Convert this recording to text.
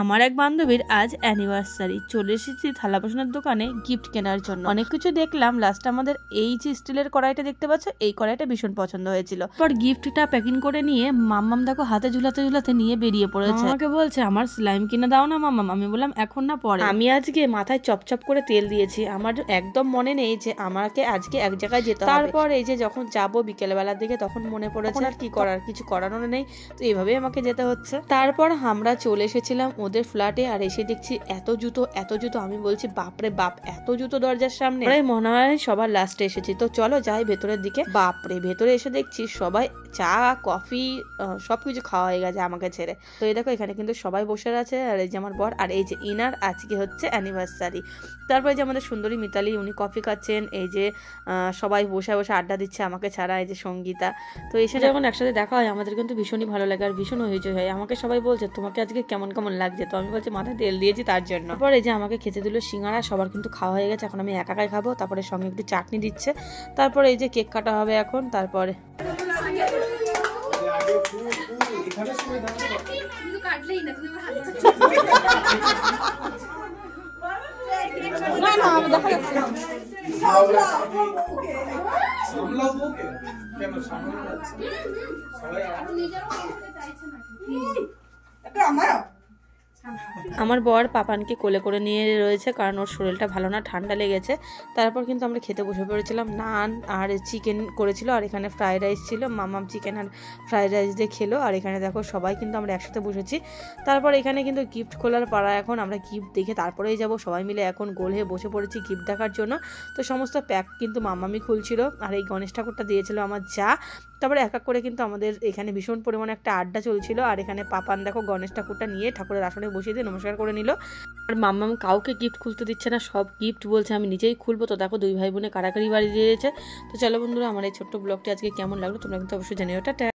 আমার এক বান্ধবীর আজ অ্যানিভার্সারি, চলে এসেছি থালা বাসনের দোকানে গিফট কেনার জন্য। অনেক কিছু দেখলাম, লাস্ট আমাদের এই যে স্টিলের কড়াইটা দেখতে পাচ্ছ, এই কড়াইটা ভীষণ পছন্দ হয়েছিল। পর গিফটটা প্যাকিং করে নিয়ে মাম্মাম দেখো হাতে ঝুলাতে ঝুলাতে নিয়ে বেরিয়ে পড়েছে। আমাকে বলছে আমার স্লাইম কিনে দাও না মাম্মাম। আমি বললাম এখন না, পরে। আমি আজকে মাথায় চপচপ করে তেল দিয়েছি, আমার একদম মনে নেই যে আমাকে আজকে এক জায়গায় যেতে হবে। তারপর এই যে যখন যাবো বিকেলবেলার দিকে তখন মনে পড়েছে আর কি করার, কিছু করানোর নেই, তো এইভাবেই আমাকে যেতে হচ্ছে। তারপর আমরা চলে এসেছিলাম ওদের ফ্ল্যাটে, আর এসে দেখছি এত জুতো। আমি বলছি বাপরে বাপ, এত জুতো দরজার সামনে। মনে হয় সবার লাস্টে এসেছি, তো চলো যাই ভেতরের দিকে। বাপরে, ভেতরে এসে দেখছি সবাই চা কফি সবকিছু খাওয়া হয়ে গেছে আমাকে ছেড়ে। তো এই দেখো এখানে কিন্তু সবাই বসে আছে, আর এই যে আমার বর, আর এই যে ইনার আজকে হচ্ছে অ্যানিভার্সারি। তারপরে যে আমাদের সুন্দরী মিতালি, উনি কফি খাচ্ছেন। এই যে সবাই বসে বসে আড্ডা দিচ্ছে আমাকে ছাড়া, এই যে সঙ্গীতা। তো এসে যখন একসাথে দেখা হয় আমাদের কিন্তু ভীষণই ভালো লাগে আর ভীষণ হইচই হয়। আমাকে সবাই বলছে তোমাকে আজকে কেমন কেমন লাগছে, তো আমি বলছি মাথায় তেল দিয়েছি তার জন্য। তারপর এই যে আমাকে খেতে দিল সিঙ্গারা, সবার কিন্তু খাওয়া হয়ে গেছে, এখন আমি একাই খাবো। তারপরে সঙ্গে একটু চাটনি দিচ্ছে, তারপরে এই যে কেক কাটা হবে এখন। তারপরে আমার বর পাপানকে কোলে করে নিয়ে রয়েছে, কারণ ওর শরীরটা ভালো না, ঠান্ডা লেগেছে। তারপর কিন্তু আমরা খেতে বসে পড়েছিলাম। নান আর চিকেন করেছিল, আর এখানে ফ্রাইড রাইস ছিল। মামাম চিকেন আর ফ্রাইড রাইস দিয়ে খেলো, আর এখানে দেখো সবাই কিন্তু আমরা একসাথে বসেছি। তারপর এখানে কিন্তু গিফট খোলার পাড়া, এখন আমরা গিফট দেখে তারপরেই যাব। সবাই মিলে এখন গোল হয়ে বসে পড়েছি গিফট দেখার জন্য। তো সমস্ত প্যাক কিন্তু মামামি খুলছিল, আর এই গণেশ ঠাকুরটা দিয়েছিল আমার যা। তারপরে এক এক করে কিন্তু আমাদের এখানে ভীষণ পরিমাণে একটা আড্ডা চলছিল, আর এখানে পাপান দেখো গণেশ ঠাকুরটা নিয়ে ঠাকুরের আসনে বসিয়ে দিয়ে নমস্কার করে নিল। আর মাম্মাম কাউকে গিফট খুলতে দিচ্ছে না, সব গিফট বলছে আমি নিজেই খুলবো। তো দেখো দুই ভাই বোনে কারাকারি বাড়ি দিয়েছে। তো চলো বন্ধুরা, আমার এই ছোট্ট ব্লগটি আজকে কেমন লাগলো তোমরা কিন্তু অবশ্যই জানিও। টাটা।